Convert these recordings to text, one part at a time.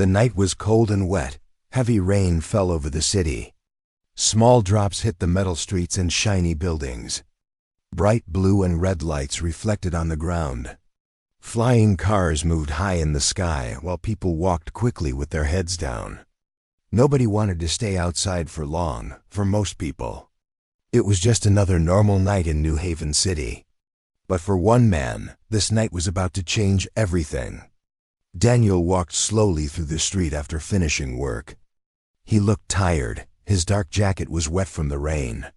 The night was cold and wet. Heavy rain fell over the city. Small drops hit the metal streets and shiny buildings. Bright blue and red lights reflected on the ground. Flying cars moved high in the sky while people walked quickly with their heads down. Nobody wanted to stay outside for long, for most people. It was just another normal night in New Haven City. But for one man, this night was about to change everything. Daniel walked slowly through the street after finishing work. He looked tired. His dark jacket was wet from the rain,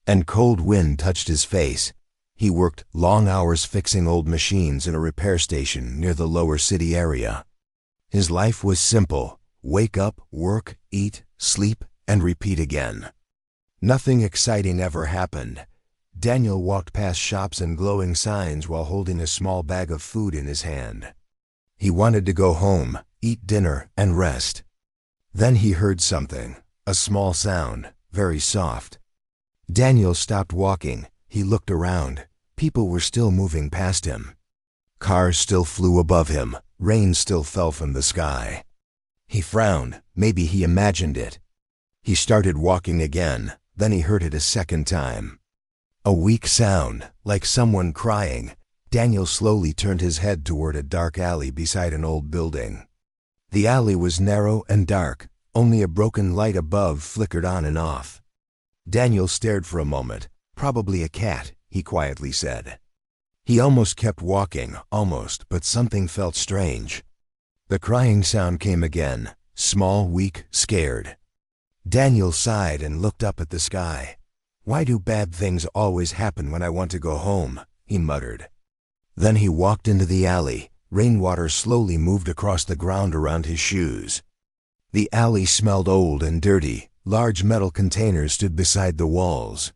and cold wind touched his face. He worked long hours fixing old machines in a repair station near the lower city area. His life was simple: wake up, work, eat, sleep, and repeat again. Nothing exciting ever happened. Daniel walked past shops and glowing signs while holding a small bag of food in his hand. He wanted to go home, eat dinner, and rest. Then he heard something, a small sound, very soft. Daniel stopped walking. He looked around. People were still moving past him. Cars still flew above him. Rain still fell from the sky. He frowned. Maybe he imagined it. He started walking again. Then he heard it a second time. A weak sound, like someone crying. Daniel slowly turned his head toward a dark alley beside an old building. The alley was narrow and dark. Only a broken light above flickered on and off. Daniel stared for a moment. Probably a cat, he quietly said. He almost kept walking, but something felt strange. The crying sound came again, small, weak, scared. Daniel sighed and looked up at the sky. "Why do bad things always happen when I want to go home?" he muttered. Then he walked into the alley. Rainwater slowly moved across the ground around his shoes. The alley smelled old and dirty. Large metal containers stood beside the walls,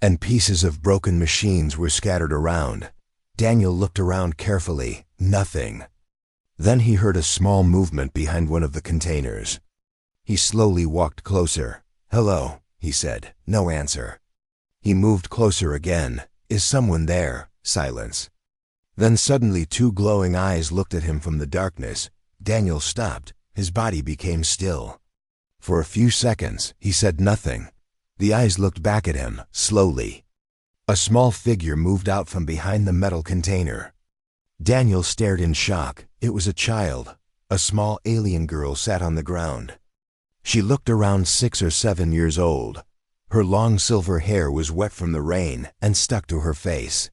and pieces of broken machines were scattered around. Daniel looked around carefully. Nothing. Then he heard a small movement behind one of the containers. He slowly walked closer. "Hello," he said. No answer. He moved closer again. "Is someone there?" Silence. Then suddenly 2 glowing eyes looked at him from the darkness. Daniel stopped. His body became still. For a few seconds, he said nothing. The eyes looked back at him, slowly. A small figure moved out from behind the metal container. Daniel stared in shock. It was a child. A small alien girl sat on the ground. She looked around 6 or 7 years old. Her long silver hair was wet from the rain and stuck to her face.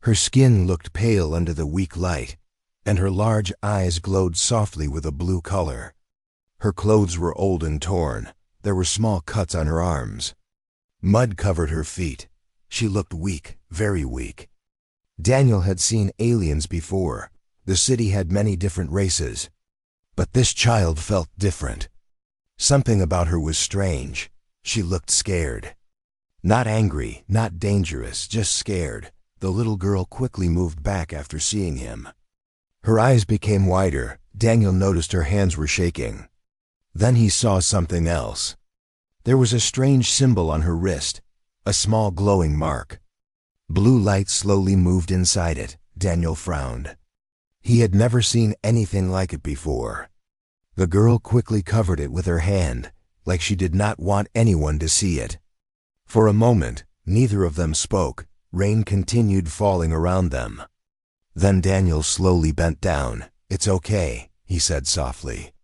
Her skin looked pale under the weak light, and her large eyes glowed softly with a blue color. Her clothes were old and torn. There were small cuts on her arms. Mud covered her feet. She looked weak, very weak. Daniel had seen aliens before. The city had many different races. But this child felt different. Something about her was strange. She looked scared. Not angry, not dangerous, just scared. The little girl quickly moved back after seeing him. Her eyes became wider. Daniel noticed her hands were shaking. Then he saw something else. There was a strange symbol on her wrist, a small glowing mark. Blue light slowly moved inside it. Daniel frowned. He had never seen anything like it before. The girl quickly covered it with her hand, like she did not want anyone to see it. For a moment, neither of them spoke. Rain continued falling around them. Then Daniel slowly bent down. "It's okay," he said softly.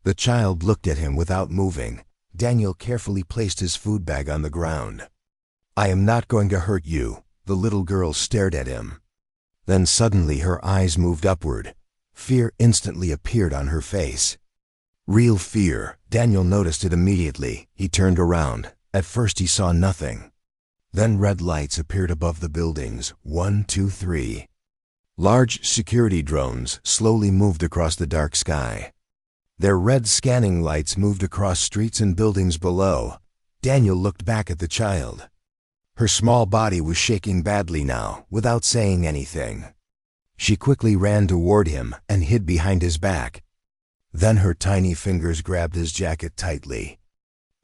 The child looked at him without moving. Daniel carefully placed his food bag on the ground. "I am not going to hurt you." The little girl stared at him. Then suddenly her eyes moved upward. Fear instantly appeared on her face. Real fear. Daniel noticed it immediately. He turned around. At first he saw nothing. Then red lights appeared above the buildings. 1, 2, 3. Large security drones slowly moved across the dark sky. Their red scanning lights moved across streets and buildings below. Daniel looked back at the child. Her small body was shaking badly now, without saying anything. She quickly ran toward him and hid behind his back. Then her tiny fingers grabbed his jacket tightly.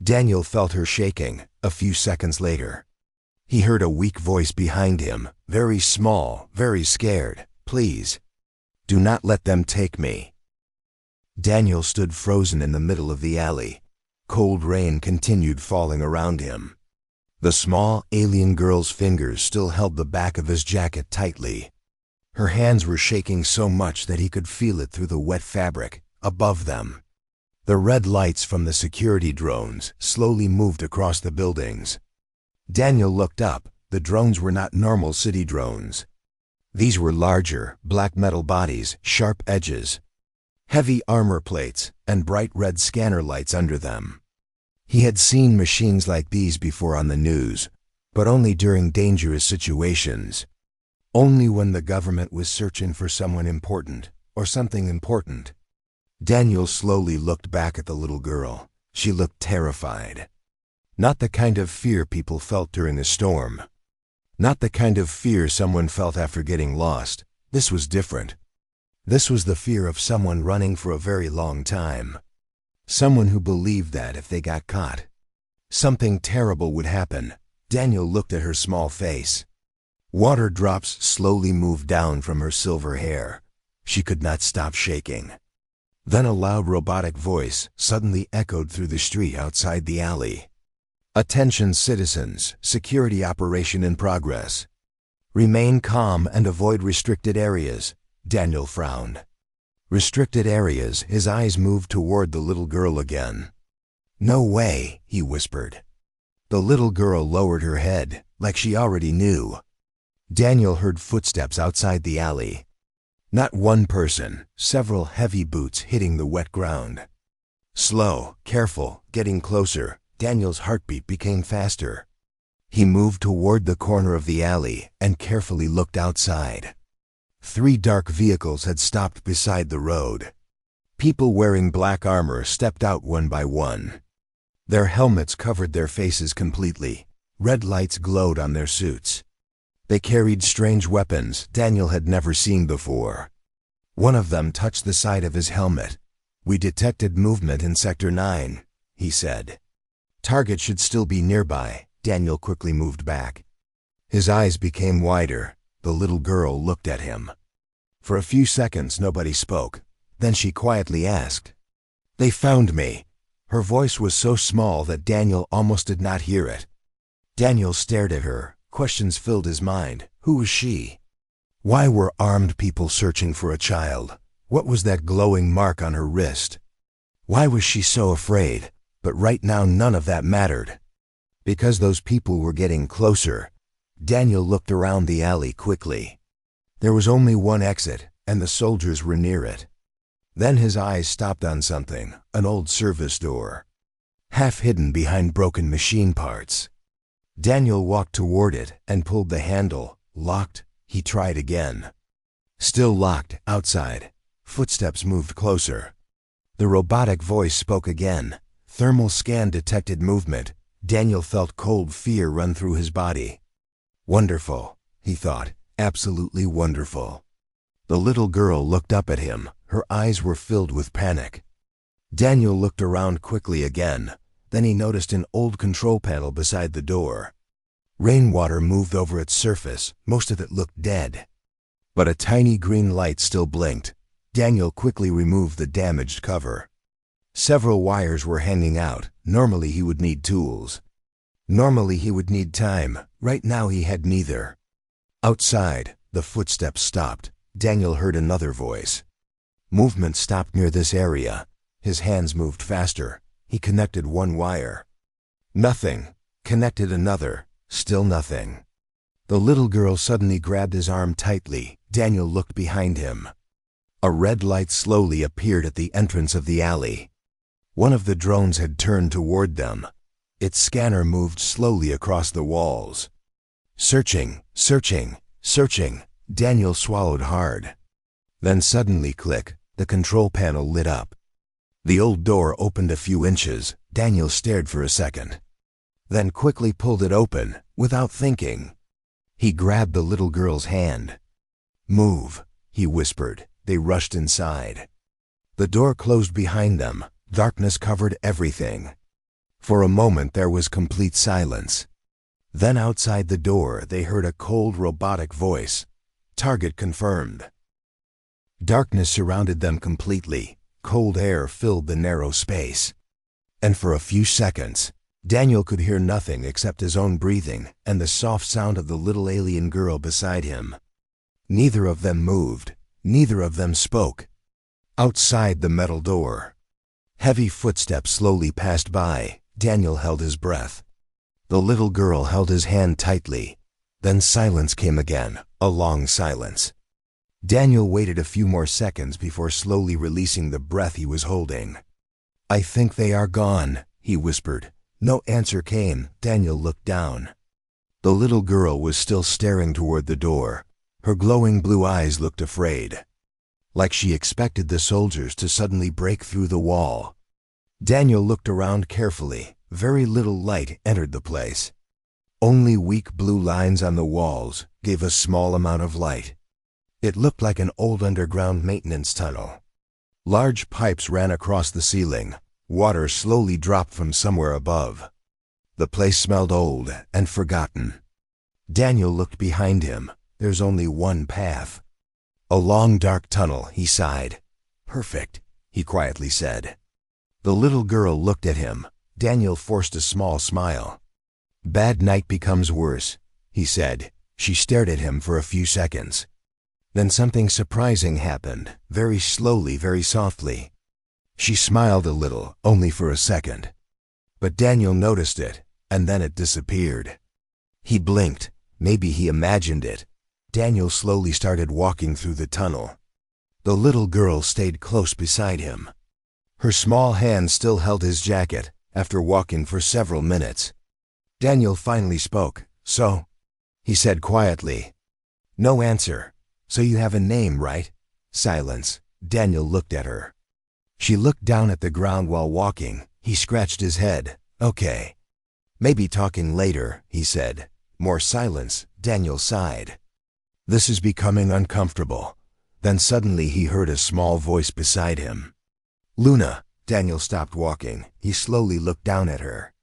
Daniel felt her shaking. A few seconds later, he heard a weak voice behind him, very small, very scared. "Please, do not let them take me." Daniel stood frozen in the middle of the alley. Cold rain continued falling around him. The small alien girl's fingers still held the back of his jacket tightly. Her hands were shaking so much that he could feel it through the wet fabric above them. The red lights from the security drones slowly moved across the buildings. Daniel looked up. The drones were not normal city drones. These were larger, black metal bodies, sharp edges, heavy armor plates, and bright red scanner lights under them. He had seen machines like these before on the news, but only during dangerous situations. Only when the government was searching for someone important, or something important. Daniel slowly looked back at the little girl. She looked terrified. Not the kind of fear people felt during a storm. Not the kind of fear someone felt after getting lost. This was different. This was the fear of someone running for a very long time. Someone who believed that if they got caught, something terrible would happen. Daniel looked at her small face. Water drops slowly moved down from her silver hair. She could not stop shaking. Then a loud robotic voice suddenly echoed through the street outside the alley. "Attention citizens, security operation in progress. Remain calm and avoid restricted areas." Daniel frowned. Restricted areas. His eyes moved toward the little girl again. "No way," he whispered. The little girl lowered her head, like she already knew. Daniel heard footsteps outside the alley. Not one person, several heavy boots hitting the wet ground. Slow, careful, getting closer. Daniel's heartbeat became faster. He moved toward the corner of the alley and carefully looked outside. 3 dark vehicles had stopped beside the road. People wearing black armor stepped out one by one. Their helmets covered their faces completely. Red lights glowed on their suits. They carried strange weapons Daniel had never seen before. One of them touched the side of his helmet. "We detected movement in Sector 9, he said. "Target should still be nearby." Daniel quickly moved back. His eyes became wider. The little girl looked at him. For a few seconds nobody spoke. Then she quietly asked, "They found me." Her voice was so small that Daniel almost did not hear it. Daniel stared at her. Questions filled his mind. Who was she? Why were armed people searching for a child? What was that glowing mark on her wrist? Why was she so afraid? But right now none of that mattered. Because those people were getting closer. Daniel looked around the alley quickly. There was only one exit, and the soldiers were near it. Then his eyes stopped on something, an old service door, half hidden behind broken machine parts. Daniel walked toward it and pulled the handle. Locked. He tried again. Still locked, outside. Footsteps moved closer. The robotic voice spoke again. Thermal scan detected movement. Daniel felt cold fear run through his body. Wonderful, he thought. Absolutely wonderful. The little girl looked up at him. Her eyes were filled with panic. Daniel looked around quickly again. Then he noticed an old control panel beside the door. Rainwater moved over its surface. Most of it looked dead. But a tiny green light still blinked. Daniel quickly removed the damaged cover. Several wires were hanging out. Normally he would need tools. Normally he would need time. Right now he had neither. Outside, the footsteps stopped. Daniel heard another voice. Movement stopped near this area. His hands moved faster. He connected one wire. Nothing. Connected another. Still nothing. The little girl suddenly grabbed his arm tightly. Daniel looked behind him. A red light slowly appeared at the entrance of the alley. One of the drones had turned toward them. Its scanner moved slowly across the walls. Searching, searching, searching. Daniel swallowed hard. Then suddenly, click, the control panel lit up. The old door opened a few inches. Daniel stared for a second. Then quickly pulled it open, without thinking. He grabbed the little girl's hand. "Move," he whispered. They rushed inside. The door closed behind them. Darkness covered everything. For a moment there was complete silence. Then outside the door they heard a cold robotic voice. "Target confirmed." Darkness surrounded them completely. Cold air filled the narrow space. And for a few seconds, Daniel could hear nothing except his own breathing and the soft sound of the little alien girl beside him. Neither of them moved. Neither of them spoke. Outside the metal door, heavy footsteps slowly passed by. Daniel held his breath. The little girl held his hand tightly. Then silence came again, a long silence. Daniel waited a few more seconds before slowly releasing the breath he was holding. "I think they are gone," he whispered. No answer came. Daniel looked down. The little girl was still staring toward the door. Her glowing blue eyes looked afraid, like she expected the soldiers to suddenly break through the wall. Daniel looked around carefully. Very little light entered the place. Only weak blue lines on the walls gave a small amount of light. It looked like an old underground maintenance tunnel. Large pipes ran across the ceiling. Water slowly dropped from somewhere above. The place smelled old and forgotten. Daniel looked behind him. There's only one path. A long dark tunnel, he sighed. "Perfect," he quietly said. The little girl looked at him. Daniel forced a small smile. "Bad night becomes worse," he said. She stared at him for a few seconds. Then something surprising happened, very slowly, very softly. She smiled a little, only for a second. But Daniel noticed it, and then it disappeared. He blinked. Maybe he imagined it. Daniel slowly started walking through the tunnel. The little girl stayed close beside him. Her small hand still held his jacket. After walking for several minutes, Daniel finally spoke. "So?" he said quietly. No answer. "So you have a name, right?" Silence. Daniel looked at her. She looked down at the ground while walking. He scratched his head. "Okay. Maybe talking later," he said. More silence. Daniel sighed. "This is becoming uncomfortable." Then suddenly he heard a small voice beside him. "Luna." Daniel stopped walking. He slowly looked down at her.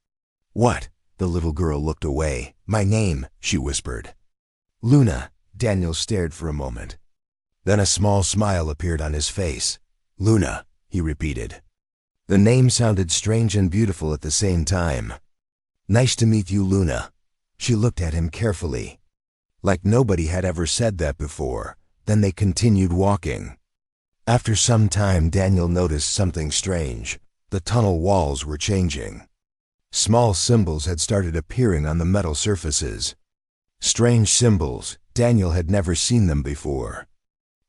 "What?" The little girl looked away. "My name," she whispered. "Luna." Daniel stared for a moment. Then a small smile appeared on his face. "Luna," he repeated. The name sounded strange and beautiful at the same time. "Nice to meet you, Luna." She looked at him carefully, like nobody had ever said that before. Then they continued walking. After some time, Daniel noticed something strange. The tunnel walls were changing. Small symbols had started appearing on the metal surfaces. Strange symbols. Daniel had never seen them before.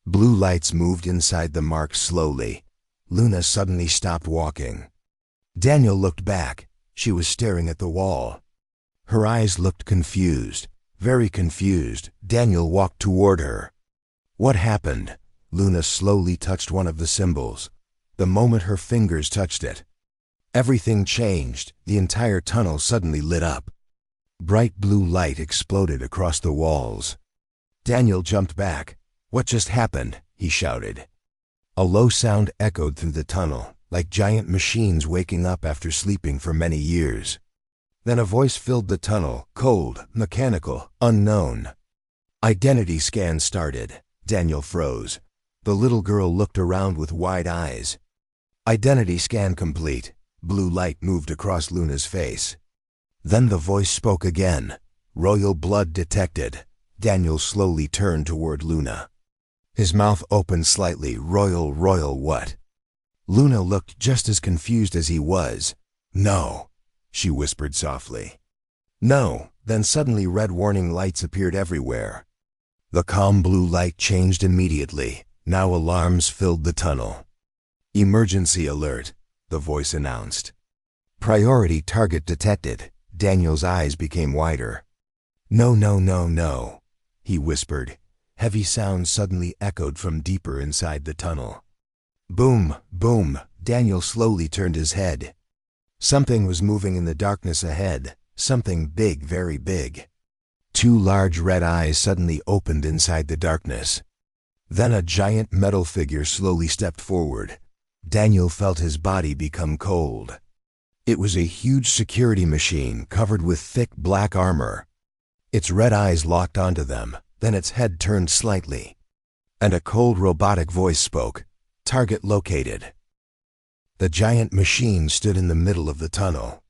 Blue lights moved inside the marks slowly. Luna suddenly stopped walking. Daniel looked back. She was staring at the wall. Her eyes looked confused, very confused. Daniel walked toward her. "What happened?" Luna slowly touched one of the symbols. The moment her fingers touched it, everything changed. The entire tunnel suddenly lit up. Bright blue light exploded across the walls. Daniel jumped back. "What just happened?" he shouted. A low sound echoed through the tunnel, like giant machines waking up after sleeping for many years. Then a voice filled the tunnel, cold, mechanical, unknown. Identity scan started. Daniel froze. The little girl looked around with wide eyes. Identity scan complete. Blue light moved across Luna's face. Then the voice spoke again. "Royal blood detected." Daniel slowly turned toward Luna. His mouth opened slightly. Royal what?" Luna looked just as confused as he was. "No," she whispered softly. "No." Then suddenly red warning lights appeared everywhere. The calm blue light changed immediately. Now alarms filled the tunnel. "Emergency alert," the voice announced. "Priority target detected." Daniel's eyes became wider. No, he whispered. Heavy sounds suddenly echoed from deeper inside the tunnel. Boom, boom. Daniel slowly turned his head. Something was moving in the darkness ahead. Something big, very big. Two large red eyes suddenly opened inside the darkness. Then a giant metal figure slowly stepped forward. Daniel felt his body become cold. It was a huge security machine covered with thick black armor. Its red eyes locked onto them, then its head turned slightly. And a cold robotic voice spoke. "Target located." The giant machine stood in the middle of the tunnel.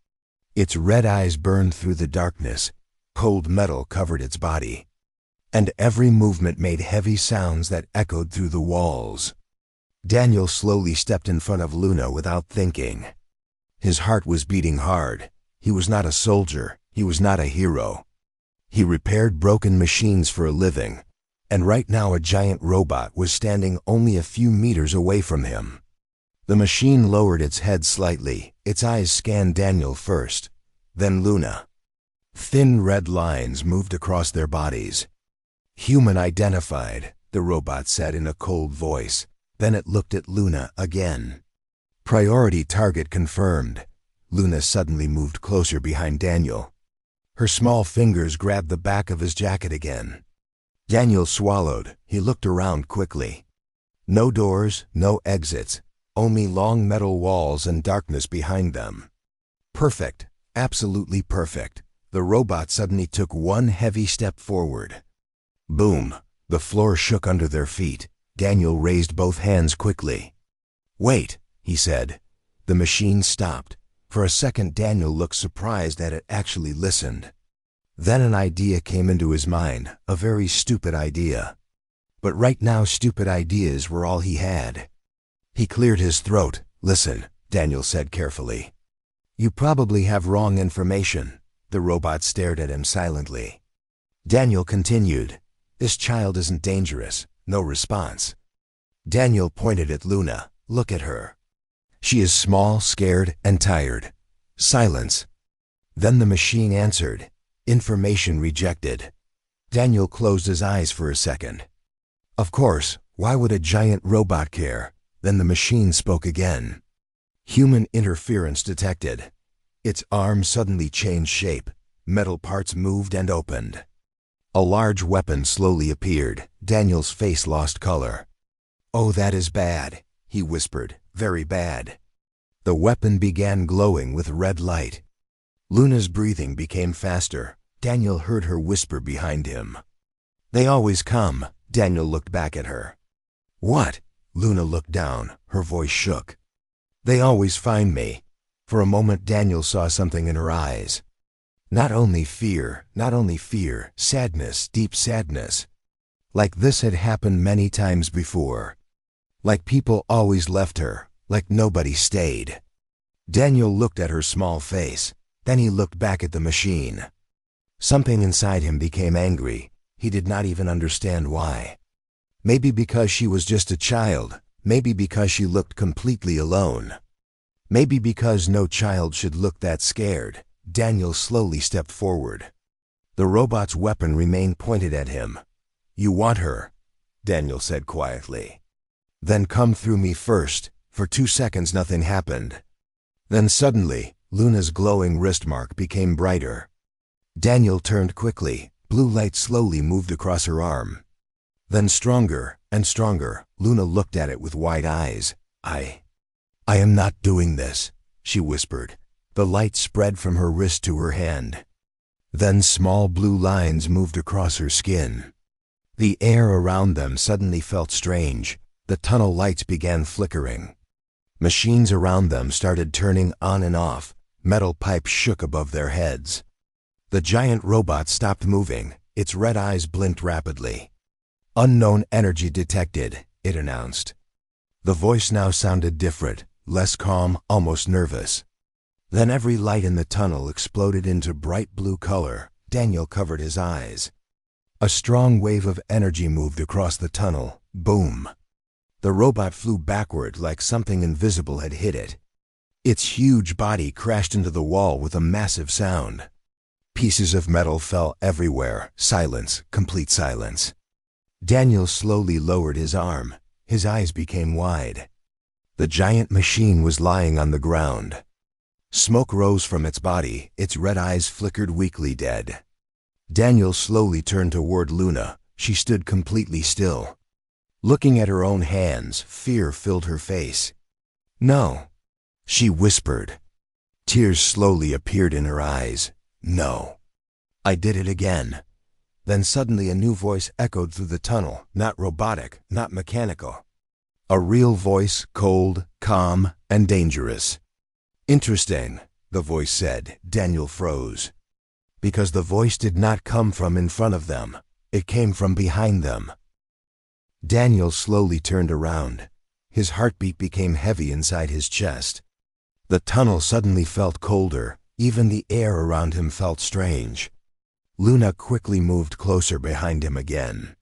Its red eyes burned through the darkness. Cold metal covered its body. And every movement made heavy sounds that echoed through the walls. Daniel slowly stepped in front of Luna without thinking. His heart was beating hard. He was not a soldier. He was not a hero. He repaired broken machines for a living. And right now a giant robot was standing only a few meters away from him. The machine lowered its head slightly. Its eyes scanned Daniel first, then Luna. Thin red lines moved across their bodies. "Human identified," the robot said in a cold voice. Then it looked at Luna again. "Priority target confirmed." Luna suddenly moved closer behind Daniel. Her small fingers grabbed the back of his jacket again. Daniel swallowed. He looked around quickly. No doors, no exits, only long metal walls and darkness behind them. Perfect, absolutely perfect. The robot suddenly took one heavy step forward. Boom! The floor shook under their feet. Daniel raised both hands quickly. "Wait," he said. The machine stopped. For a second Daniel looked surprised that it actually listened. Then an idea came into his mind, a very stupid idea. But right now stupid ideas were all he had. He cleared his throat. "Listen," Daniel said carefully. "You probably have wrong information." The robot stared at him silently. Daniel continued. "This child isn't dangerous." No response. Daniel pointed at Luna. "Look at her. She is small, scared, and tired." Silence. Then the machine answered. "Information rejected." Daniel closed his eyes for a second. Of course, why would a giant robot care? Then the machine spoke again. "Human interference detected." Its arm suddenly changed shape. Metal parts moved and opened. A large weapon slowly appeared. Daniel's face lost color. "Oh, that is bad," he whispered. "Very bad." The weapon began glowing with red light. Luna's breathing became faster. Daniel heard her whisper behind him. "They always come." Daniel looked back at her. "What?" Luna looked down. Her voice shook. "They always find me." For a moment Daniel saw something in her eyes. Not only fear, sadness, deep sadness. Like this had happened many times before. Like people always left her, like nobody stayed. Daniel looked at her small face. Then he looked back at the machine. Something inside him became angry. He did not even understand why. Maybe because she was just a child. Maybe because she looked completely alone. Maybe because no child should look that scared. Daniel slowly stepped forward. The robot's weapon remained pointed at him. "You want her," Daniel said quietly. "Then come through me first." For 2 seconds nothing happened. Then suddenly, Luna's glowing wrist mark became brighter. Daniel turned quickly. Blue light slowly moved across her arm. Then stronger and stronger. Luna looked at it with wide eyes. I am not doing this," she whispered. The light spread from her wrist to her hand. Then small blue lines moved across her skin. The air around them suddenly felt strange. The tunnel lights began flickering. Machines around them started turning on and off. Metal pipes shook above their heads. The giant robot stopped moving. Its red eyes blinked rapidly. "Unknown energy detected," it announced. The voice now sounded different, less calm, almost nervous. Then every light in the tunnel exploded into bright blue color. Daniel covered his eyes. A strong wave of energy moved across the tunnel. Boom! The robot flew backward like something invisible had hit it. Its huge body crashed into the wall with a massive sound. Pieces of metal fell everywhere. Silence, complete silence. Daniel slowly lowered his arm. His eyes became wide. The giant machine was lying on the ground. Smoke rose from its body. Its red eyes flickered weakly dead. Daniel slowly turned toward Luna. She stood completely still. Looking at her own hands, fear filled her face. "No," she whispered. Tears slowly appeared in her eyes. "No." "I did it again." Then suddenly a new voice echoed through the tunnel, not robotic, not mechanical. A real voice, cold, calm, and dangerous. "Interesting," the voice said. Daniel froze. Because the voice did not come from in front of them. It came from behind them. Daniel slowly turned around. His heartbeat became heavy inside his chest. The tunnel suddenly felt colder. Even the air around him felt strange. Luna quickly moved closer behind him again.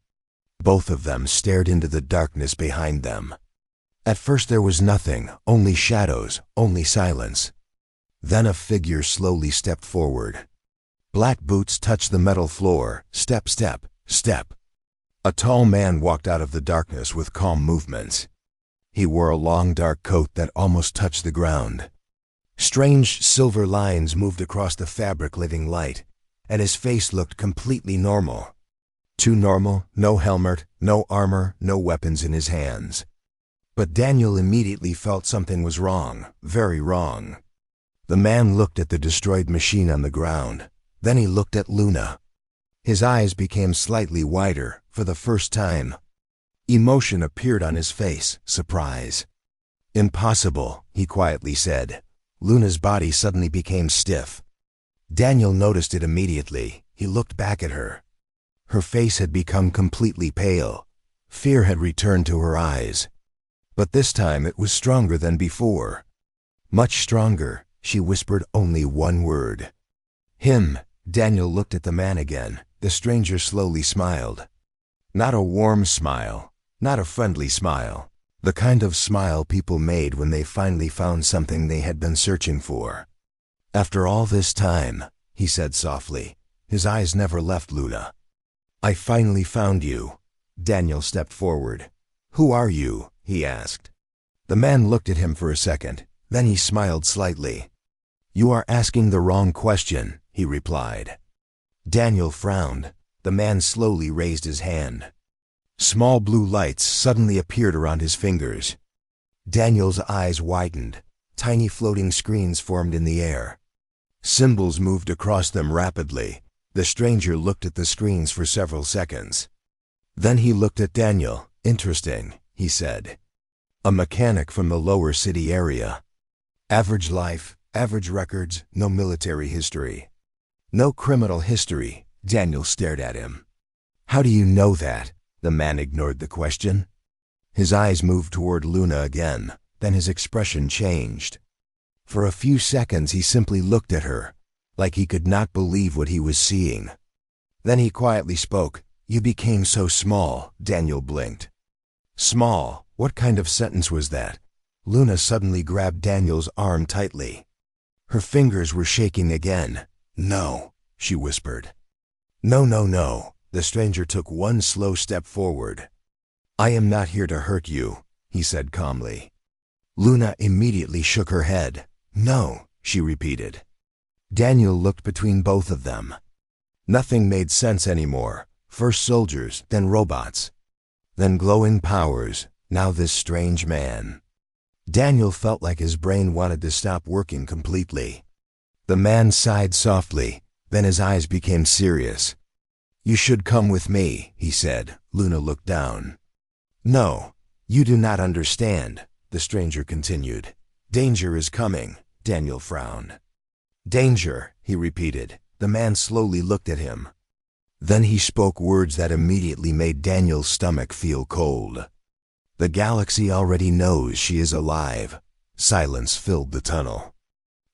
Both of them stared into the darkness behind them. At first there was nothing, only shadows, only silence. Then a figure slowly stepped forward. Black boots touched the metal floor. Step, step, step. A tall man walked out of the darkness with calm movements. He wore a long dark coat that almost touched the ground. Strange silver lines moved across the fabric, letting light, and his face looked completely normal. Too normal, no helmet, no armor, no weapons in his hands. But Daniel immediately felt something was wrong, very wrong. The man looked at the destroyed machine on the ground. Then he looked at Luna. His eyes became slightly wider, for the first time. Emotion appeared on his face, surprise. "Impossible," he quietly said. Luna's body suddenly became stiff. Daniel noticed it immediately. He looked back at her. Her face had become completely pale. Fear had returned to her eyes. But this time it was stronger than before. Much stronger. She whispered only one word. "Him." Daniel looked at the man again. The stranger slowly smiled. Not a warm smile, not a friendly smile. The kind of smile people made when they finally found something they had been searching for. "After all this time," he said softly. His eyes never left Luna. "I finally found you." Daniel stepped forward. "Who are you?" he asked. The man looked at him for a second. Then he smiled slightly. "You are asking the wrong question," he replied. Daniel frowned. The man slowly raised his hand. Small blue lights suddenly appeared around his fingers. Daniel's eyes widened. Tiny floating screens formed in the air. Symbols moved across them rapidly. The stranger looked at the screens for several seconds. Then he looked at Daniel. "Interesting," he said. "A mechanic from the lower city area. Average life, average records, no military history. No criminal history." Daniel stared at him. "How do you know that?" The man ignored the question. His eyes moved toward Luna again. Then his expression changed. For a few seconds he simply looked at her, like he could not believe what he was seeing. Then he quietly spoke. "You became so small." Daniel blinked. "Small? What kind of sentence was that?" Luna suddenly grabbed Daniel's arm tightly. Her fingers were shaking again. "No," she whispered. "No, no, no." The stranger took one slow step forward. "I am not here to hurt you," he said calmly. Luna immediately shook her head. "No," she repeated. Daniel looked between both of them. Nothing made sense anymore. First soldiers, then robots. Then glowing powers, now this strange man. Daniel felt like his brain wanted to stop working completely. The man sighed softly, then his eyes became serious. "You should come with me," he said. Luna looked down. "No, you do not understand," the stranger continued. "Danger is coming." Daniel frowned. "Danger," he repeated. The man slowly looked at him. Then he spoke words that immediately made Daniel's stomach feel cold. "The galaxy already knows she is alive." Silence filled the tunnel.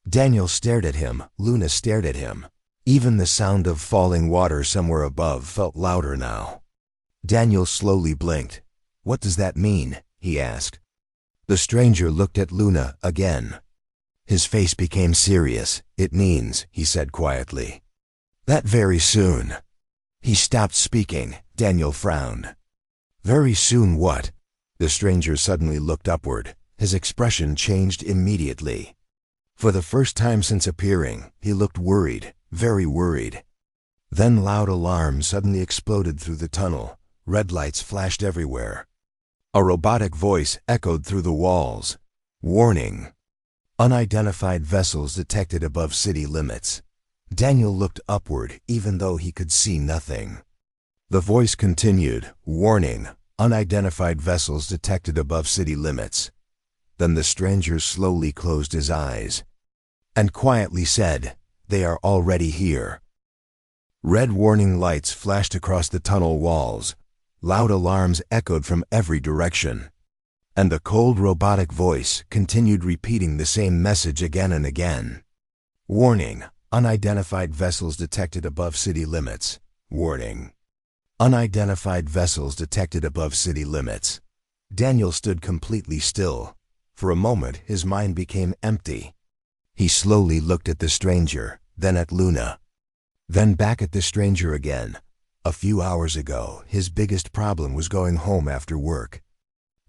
Daniel stared at him. Luna stared at him. Even the sound of falling water somewhere above felt louder now. Daniel slowly blinked. "What does that mean?" he asked. The stranger looked at Luna again. His face became serious. "It means," he said quietly, "that very soon." He stopped speaking. Daniel frowned. "Very soon what?" The stranger suddenly looked upward. His expression changed immediately. For the first time since appearing, he looked worried, very worried. Then loud alarms suddenly exploded through the tunnel. Red lights flashed everywhere. A robotic voice echoed through the walls. "Warning! Unidentified vessels detected above city limits." Daniel looked upward even though he could see nothing. The voice continued, "Warning! Unidentified vessels detected above city limits. Then the stranger slowly closed his eyes and quietly said, "They are already here." Red warning lights flashed across the tunnel walls. Loud alarms echoed from every direction. And the cold robotic voice continued repeating the same message again and again. Warning, unidentified vessels detected above city limits. Warning. Unidentified vessels detected above city limits. Daniel stood completely still. For a moment, his mind became empty. He slowly looked at the stranger, then at Luna. Then back at the stranger again. A few hours ago, his biggest problem was going home after work.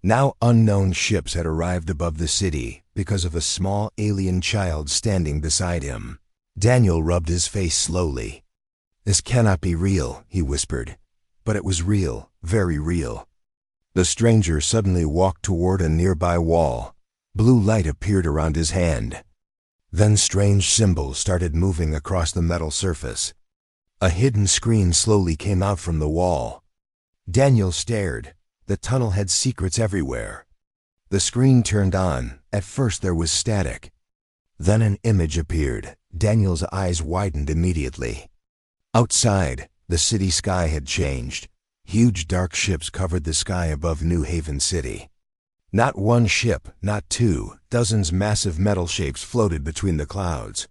Now unknown ships had arrived above the city because of a small alien child standing beside him. Daniel rubbed his face slowly. "This cannot be real," he whispered. But it was real, very real. The stranger suddenly walked toward a nearby wall. Blue light appeared around his hand. Then strange symbols started moving across the metal surface. A hidden screen slowly came out from the wall. Daniel stared. The tunnel had secrets everywhere. The screen turned on. At first there was static. Then an image appeared. Daniel's eyes widened immediately. Outside, the city sky had changed. Huge dark ships covered the sky above New Haven City. Not one ship, not two, dozens massive metal shapes floated between the clouds.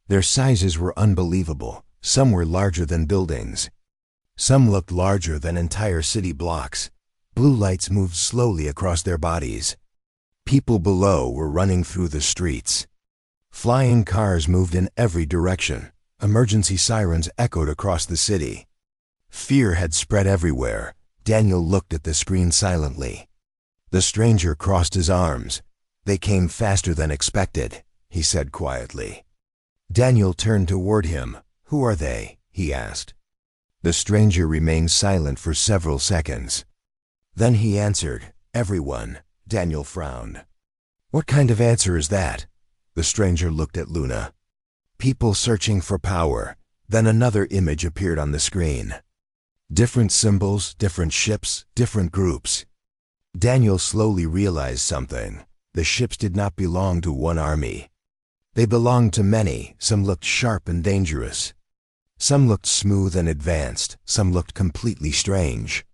Their sizes were unbelievable. Some were larger than buildings. Some looked larger than entire city blocks. Blue lights moved slowly across their bodies. People below were running through the streets. Flying cars moved in every direction. Emergency sirens echoed across the city. Fear had spread everywhere. Daniel looked at the screen silently. The stranger crossed his arms. "They came faster than expected," he said quietly. Daniel turned toward him. "Who are they?" he asked. The stranger remained silent for several seconds. Then he answered, "Everyone." Daniel frowned. "What kind of answer is that?" The stranger looked at Luna. "People searching for power." Then another image appeared on the screen. Different symbols, different ships, different groups. Daniel slowly realized something. The ships did not belong to one army. They belonged to many. Some looked sharp and dangerous. Some looked smooth and advanced. Some looked completely strange.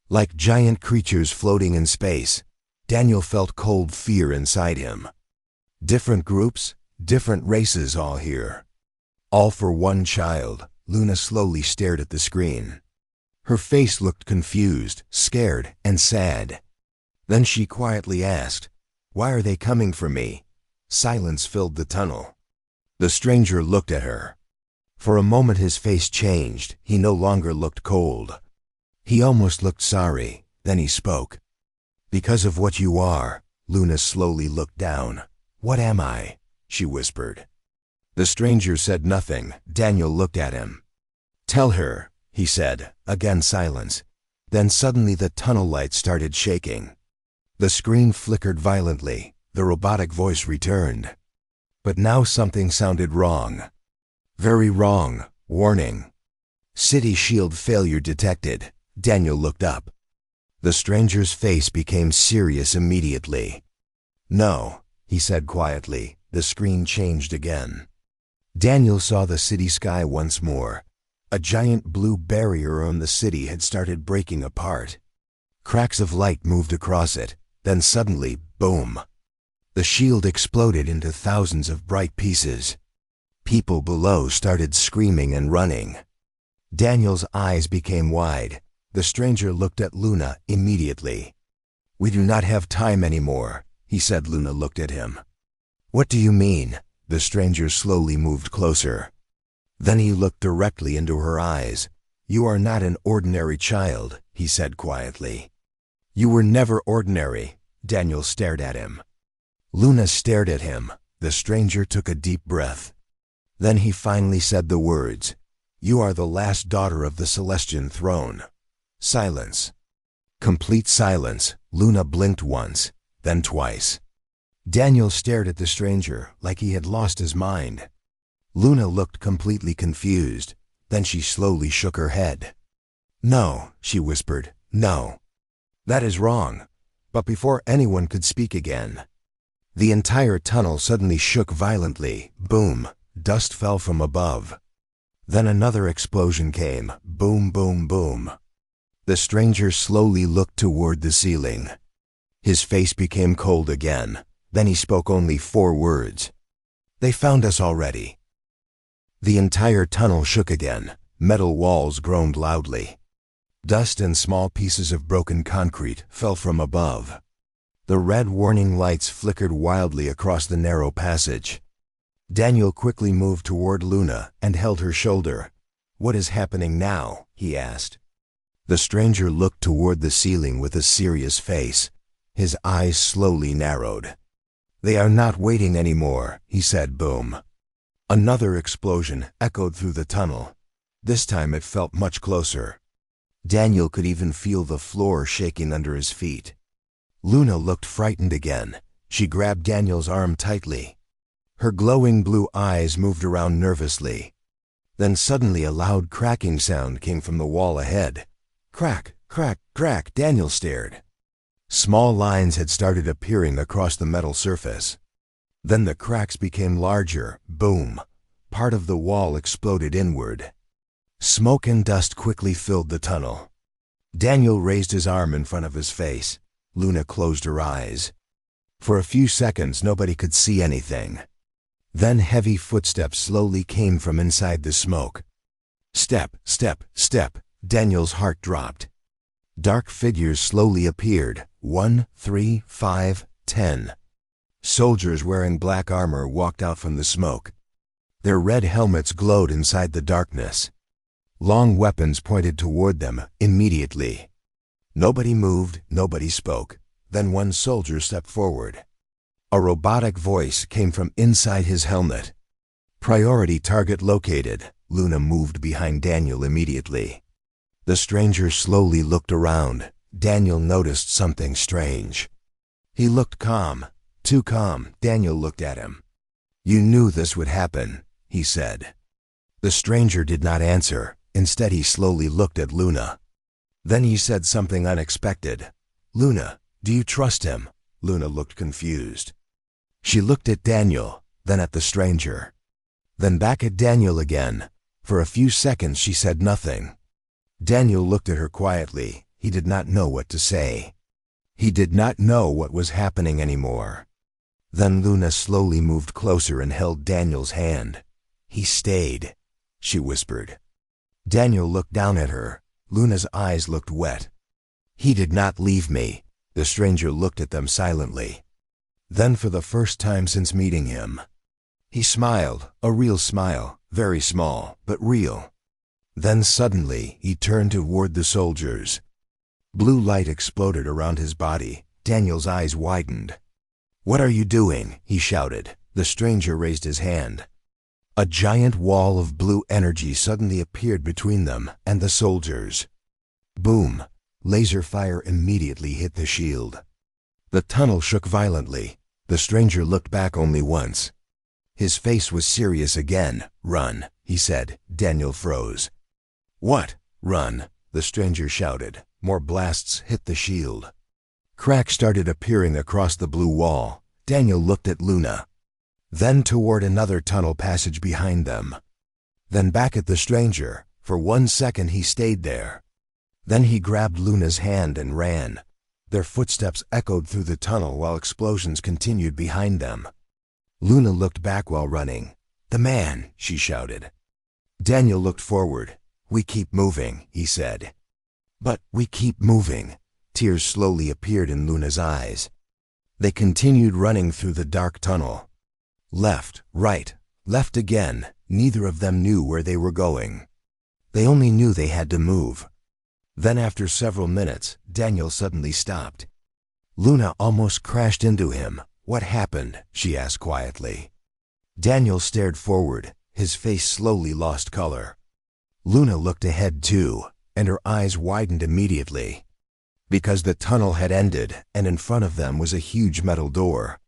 Like giant creatures floating in space, Daniel felt cold fear inside him. Different groups, different races all here. All for one child. Luna slowly stared at the screen. Her face looked confused, scared, and sad. Then she quietly asked, "Why are they coming for me?" Silence filled the tunnel. The stranger looked at her. For a moment his face changed. He no longer looked cold. He almost looked sorry. Then he spoke. "Because of what you are." Luna slowly looked down. "What am I?" she whispered. The stranger said nothing. Daniel looked at him. "Tell her," he said. Again silence. Then suddenly the tunnel lights started shaking. The screen flickered violently. The robotic voice returned. But now something sounded wrong. Very wrong. Warning. City shield failure detected. Daniel looked up. The stranger's face became serious immediately. "No," he said quietly. The screen changed again. Daniel saw the city sky once more. A giant blue barrier on the city had started breaking apart. Cracks of light moved across it. Then suddenly, boom! The shield exploded into thousands of bright pieces. People below started screaming and running. Daniel's eyes became wide. The stranger looked at Luna immediately. "We do not have time anymore," he said. Luna looked at him. "What do you mean?" The stranger slowly moved closer. Then he looked directly into her eyes. "You are not an ordinary child," he said quietly. "You were never ordinary." Daniel stared at him. Luna stared at him. The stranger took a deep breath. Then he finally said the words, "You are the last daughter of the Celestian throne." Silence. Complete silence. Luna blinked once, then twice. Daniel stared at the stranger like he had lost his mind. Luna looked completely confused. Then she slowly shook her head. "No," she whispered. "No." "That is wrong." But before anyone could speak again, the entire tunnel suddenly shook violently. Boom! Dust fell from above. Then another explosion came. Boom, boom, boom. The stranger slowly looked toward the ceiling. His face became cold again. Then he spoke only 4 words. "They found us already." The entire tunnel shook again. Metal walls groaned loudly. Dust and small pieces of broken concrete fell from above. The red warning lights flickered wildly across the narrow passage. Daniel quickly moved toward Luna and held her shoulder. "What is happening now?" he asked. The stranger looked toward the ceiling with a serious face. His eyes slowly narrowed. "They are not waiting anymore," he said. Boom. Another explosion echoed through the tunnel. This time it felt much closer. Daniel could even feel the floor shaking under his feet. Luna looked frightened again. She grabbed Daniel's arm tightly. Her glowing blue eyes moved around nervously. Then suddenly a loud cracking sound came from the wall ahead. Crack, crack, crack. Daniel stared. Small lines had started appearing across the metal surface. Then the cracks became larger. Boom! Part of the wall exploded inward. Smoke and dust quickly filled the tunnel. Daniel raised his arm in front of his face. Luna closed her eyes. For a few seconds nobody could see anything. Then heavy footsteps slowly came from inside the smoke. Step, step, step. Daniel's heart dropped. Dark figures slowly appeared. 1, 3, 5, 10. Soldiers wearing black armor walked out from the smoke. Their red helmets glowed inside the darkness. Long weapons pointed toward them immediately. Nobody moved, nobody spoke. Then one soldier stepped forward. A robotic voice came from inside his helmet. "Priority target located." Luna moved behind Daniel immediately. The stranger slowly looked around. Daniel noticed something strange. He looked calm, too calm. Daniel looked at him. "You knew this would happen," he said. The stranger did not answer. Instead, he slowly looked at Luna. Then he said something unexpected. "Luna, do you trust him?" Luna looked confused. She looked at Daniel, then at the stranger. Then back at Daniel again. For a few seconds she said nothing. Daniel looked at her quietly. He did not know what to say. He did not know what was happening anymore. Then Luna slowly moved closer and held Daniel's hand. "He stayed," she whispered. Daniel looked down at her. Luna's eyes looked wet. "He did not leave me." The stranger looked at them silently. Then for the first time since meeting him, he smiled, a real smile, very small, but real. Then suddenly he turned toward the soldiers. Blue light exploded around his body. Daniel's eyes widened. "What are you doing?" he shouted. The stranger raised his hand. A giant wall of blue energy suddenly appeared between them and the soldiers. Boom! Laser fire immediately hit the shield. The tunnel shook violently. The stranger looked back only once. His face was serious again. "Run," he said. Daniel froze. "What? Run?" the stranger shouted. More blasts hit the shield. Cracks started appearing across the blue wall. Daniel looked at Luna. Then toward another tunnel passage behind them. Then back at the stranger. For 1 second he stayed there. Then he grabbed Luna's hand and ran. Their footsteps echoed through the tunnel while explosions continued behind them. Luna looked back while running. "The man!" she shouted. Daniel looked forward. "We keep moving," he said. "But we keep moving." Tears slowly appeared in Luna's eyes. They continued running through the dark tunnel. Left, right, left again. Neither of them knew where they were going. They only knew they had to move. Then after several minutes, Daniel suddenly stopped. Luna almost crashed into him. "What happened?" she asked quietly. Daniel stared forward. His face slowly lost color. Luna looked ahead too, and her eyes widened immediately. Because the tunnel had ended, and in front of them was a huge metal door.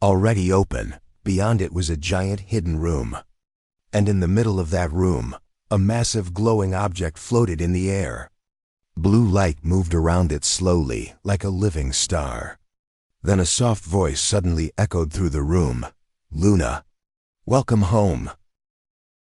Already open. Beyond it was a giant hidden room. And in the middle of that room, a massive glowing object floated in the air. Blue light moved around it slowly, like a living star. Then a soft voice suddenly echoed through the room. "Luna, welcome home."